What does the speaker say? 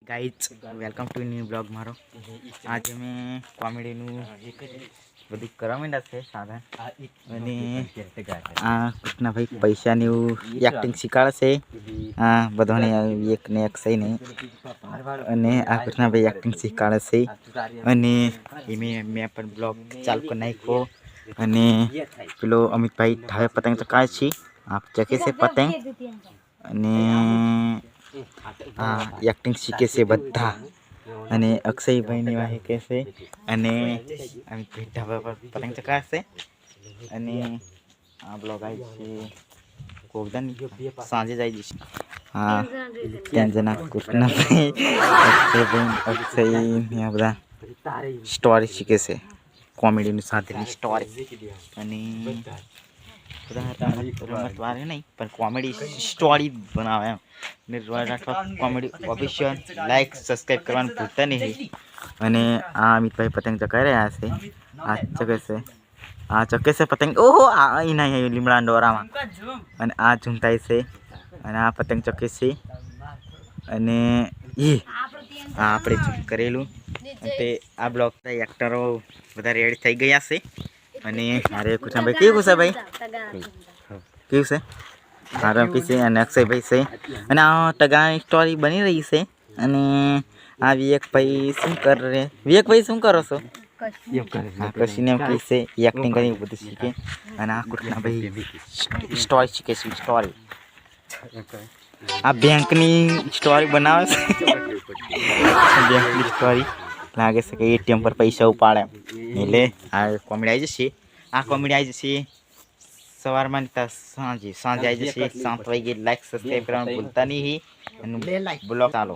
Guys welcome to new blog मारो। आज मैं कॉमेडी બધું કરવા માંડ્યા છે સાધન અને આ કૃષ્ણ ભાઈ પૈસાની એક્ટિંગ શીખવાડે છે આ બધાને એક ને એક સહી નહીં અને આ કૃષ્ણ ભાઈ એક્ટિંગ શીખવાડે છે અને મેં પણ બ્લોગ ચાલુ કરી નાખ્યો અને પેલો અમિતભાઈ ઢાવે પતંગ ચકાવે છે આ ચકે છે પતંગ અને एक्टिंग सीखे से बद्धा અને અક્ષયભાઈ ની વાહે કે છે અને અમિત ભાઈ ઢાબા પર પતંગ ચકાવશે અને આ બ્લોગ આવી છે કોગદન સાંજે જાય જશે હા ત્યાં જના કૃષ્ણભાઈ અક્ષય ને આ બધા સ્ટોરી શીખે છે કોમેડીની સાથેની સ્ટોરી અને રમત વારે નહીં પણ કોમેડી સ્ટોરી બનાવે એમ ને royal Rathwa comedy official like subscribe કરવાનું ભૂલતા નહીં અને આ અમિતભાઈ પતંગ ચકાવી રહ્યા છે આ ચકે છે પતંગ ઓહો આ નહીં લીમડા ડોરામાં અને આ ઝૂમતાઈ છે અને આ પતંગ ચકે છે અને આ આપણે ઝૂમ કરેલું તે આ બ્લોગ એક્ટરો બધા રેડી થઈ ગયા છે અને મારે કૃષ્ણભાઈ કેવું છે ભાઈ કેવું છે આરંપી છે અને અક્ષયભાઈ છે અને આ ટગાની સ્ટોરી બની રહી છે અને આ વિવેકભાઈ શું કરે વિવેકભાઈ શું કરો છો કશીને એમ કહે છે એક્ટિંગ કરી બધું શીખે અને આ કૃષ્ણભાઈ સ્ટોરી શીખે છે સ્ટોરી આ બેંકની સ્ટોરી બનાવે છે બેંકની સ્ટોરી લાગે છે કે એટીએમ પર પૈસા ઉપાડે એટલે આ કોમેડી આવી જશે આ કોમેડી આવી જશે સવારમાં સાંજે આવી જશે 7 વાગે લાઈક સબસ્ક્રાઈબ કરવાનું ભૂલતા નહીં અને બ્લોગ ચાલો।